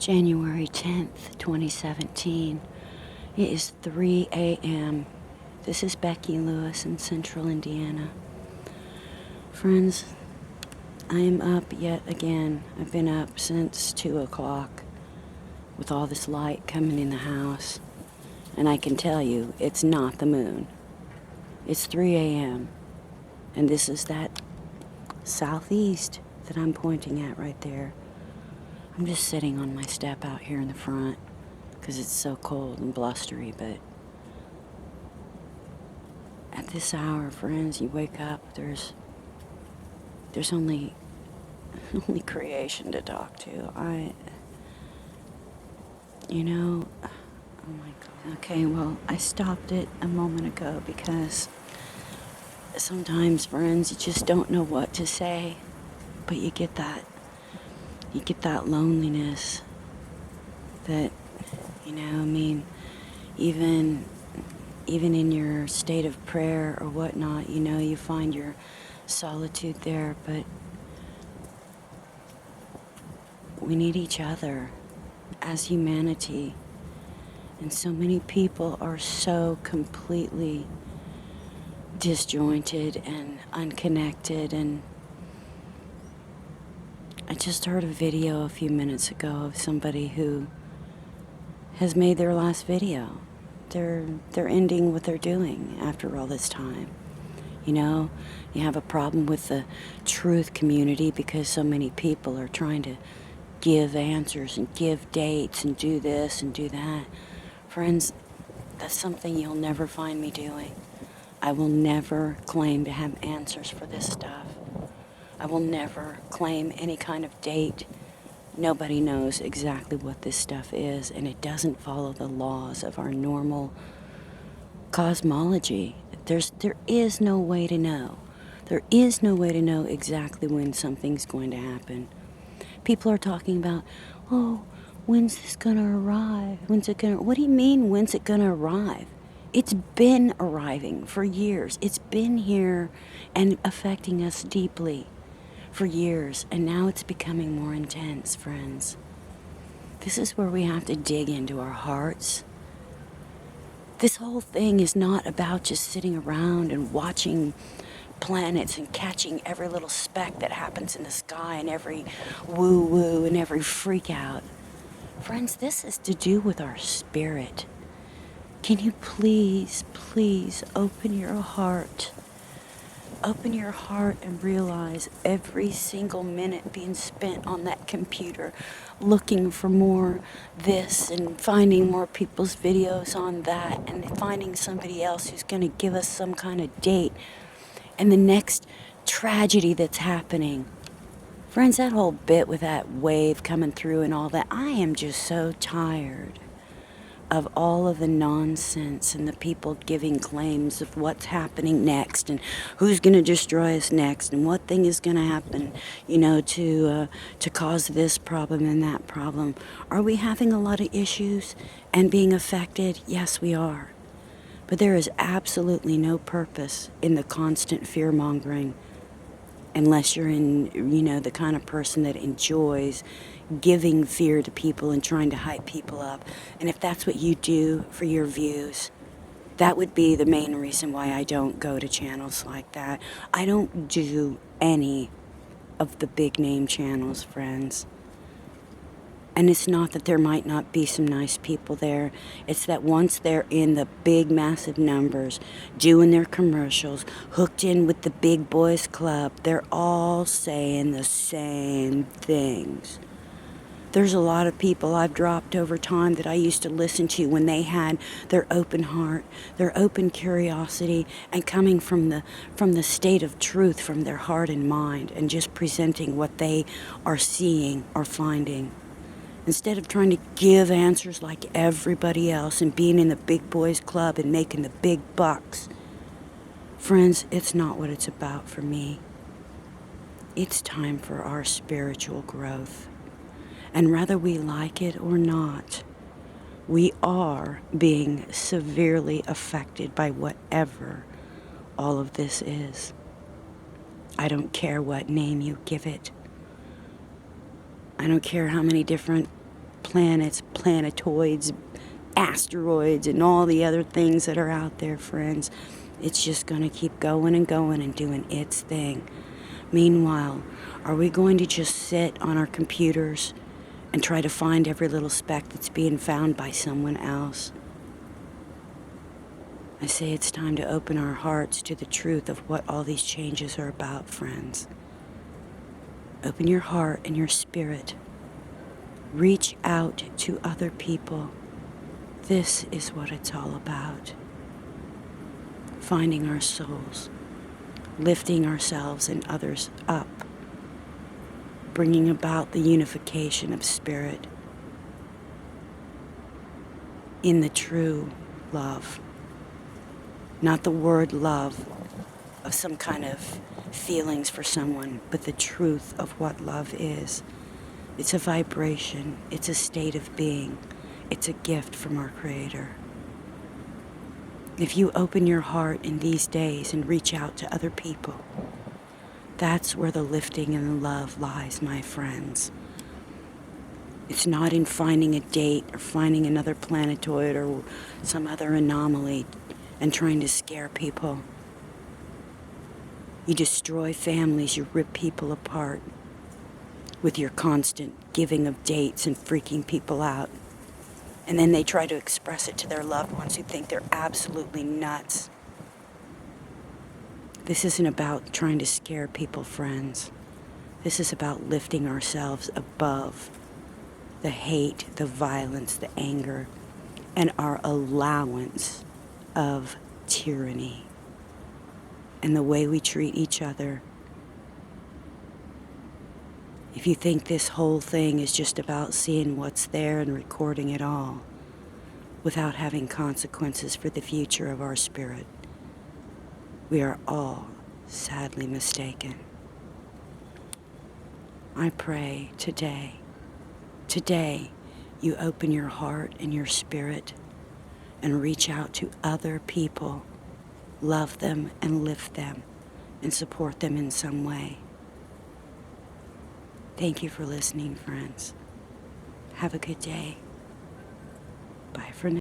January 10th, 2017. It is 3 a.m. This is Becky Lewis in Central Indiana. Friends, I am up yet again. I've been up since 2 o'clock with all this light coming in the house. And I can tell you, it's not the moon. It's 3 a.m. And this is that southeast that I'm pointing at right there. I'm just sitting on my step out here in the front because it's so cold and blustery, but at this hour, friends, you wake up, there's only creation to talk to. Oh my God. Okay, well, I stopped it a moment ago because sometimes, friends, you just don't know what to say, but you get that loneliness that, even in your state of prayer or whatnot, you find your solitude there, but we need each other as humanity. And so many people are so completely disjointed and unconnected. And I just heard a video a few minutes ago of somebody who has made their last video. They're ending what they're doing after all this time. You have a problem with the truth community because so many people are trying to give answers and give dates and do this and do that. Friends, that's something you'll never find me doing. I will never claim to have answers for this stuff. I will never claim any kind of date. Nobody knows exactly what this stuff is, and it doesn't follow the laws of our normal cosmology. There is no way to know. There is no way to know exactly when something's going to happen. People are talking about, when's this going to arrive? What do you mean, when's it going to arrive? It's been arriving for years. It's been here and affecting us deeply for years, and now it's becoming more intense, friends. This is where we have to dig into our hearts. This whole thing is not about just sitting around and watching planets and catching every little speck that happens in the sky and every woo-woo and every freak out. Friends, this is to do with our spirit. Can you please open your heart? Open your heart and realize every single minute being spent on that computer looking for more this and finding more people's videos on that and finding somebody else who's going to give us some kind of date and the next tragedy that's happening. Friends, that whole bit with that wave coming through and all that, I am just so tired of all of the nonsense and the people giving claims of what's happening next and who's going to destroy us next and what thing is going to happen, to cause this problem and that problem. Are we having a lot of issues and being affected? Yes, we are. But there is absolutely no purpose in the constant fear-mongering unless you're in, the kind of person that enjoys giving fear to people and trying to hype people up. And if that's what you do for your views, that would be the main reason why I don't go to channels like that. I don't do any of the big name channels, friends. And it's not that there might not be some nice people there. It's that once they're in the big, massive numbers, doing their commercials, hooked in with the big boys club, they're all saying the same things. There's a lot of people I've dropped over time that I used to listen to when they had their open heart, their open curiosity, and coming from the state of truth, from their heart and mind, and just presenting what they are seeing or finding. Instead of trying to give answers like everybody else and being in the big boys club and making the big bucks. Friends, it's not what it's about for me. It's time for our spiritual growth. And whether we like it or not, we are being severely affected by whatever all of this is. I don't care what name you give it. I don't care how many different planets, planetoids, asteroids, and all the other things that are out there, friends. It's just going to keep going and going and doing its thing. Meanwhile, are we going to just sit on our computers and try to find every little speck that's being found by someone else? I say it's time to open our hearts to the truth of what all these changes are about, friends. Open your heart and your spirit. Reach out to other people. This is what it's all about. Finding our souls, lifting ourselves and others up, bringing about the unification of spirit in the true love. Not the word love of some kind of feelings for someone, but the truth of what love is. It's a vibration. It's a state of being. It's a gift from our Creator. If you open your heart in these days and reach out to other people, that's where the lifting and the love lies, my friends. It's not in finding a date or finding another planetoid or some other anomaly and trying to scare people. You destroy families, you rip people apart with your constant giving of dates and freaking people out. And then they try to express it to their loved ones who think they're absolutely nuts. This isn't about trying to scare people, friends. This is about lifting ourselves above the hate, the violence, the anger, and our allowance of tyranny and the way we treat each other. If you think this whole thing is just about seeing what's there and recording it all without having consequences for the future of our spirit, we are all sadly mistaken. I pray today you open your heart and your spirit and reach out to other people, love them and lift them and support them in some way. Thank you for listening, friends. Have a good day. Bye for now.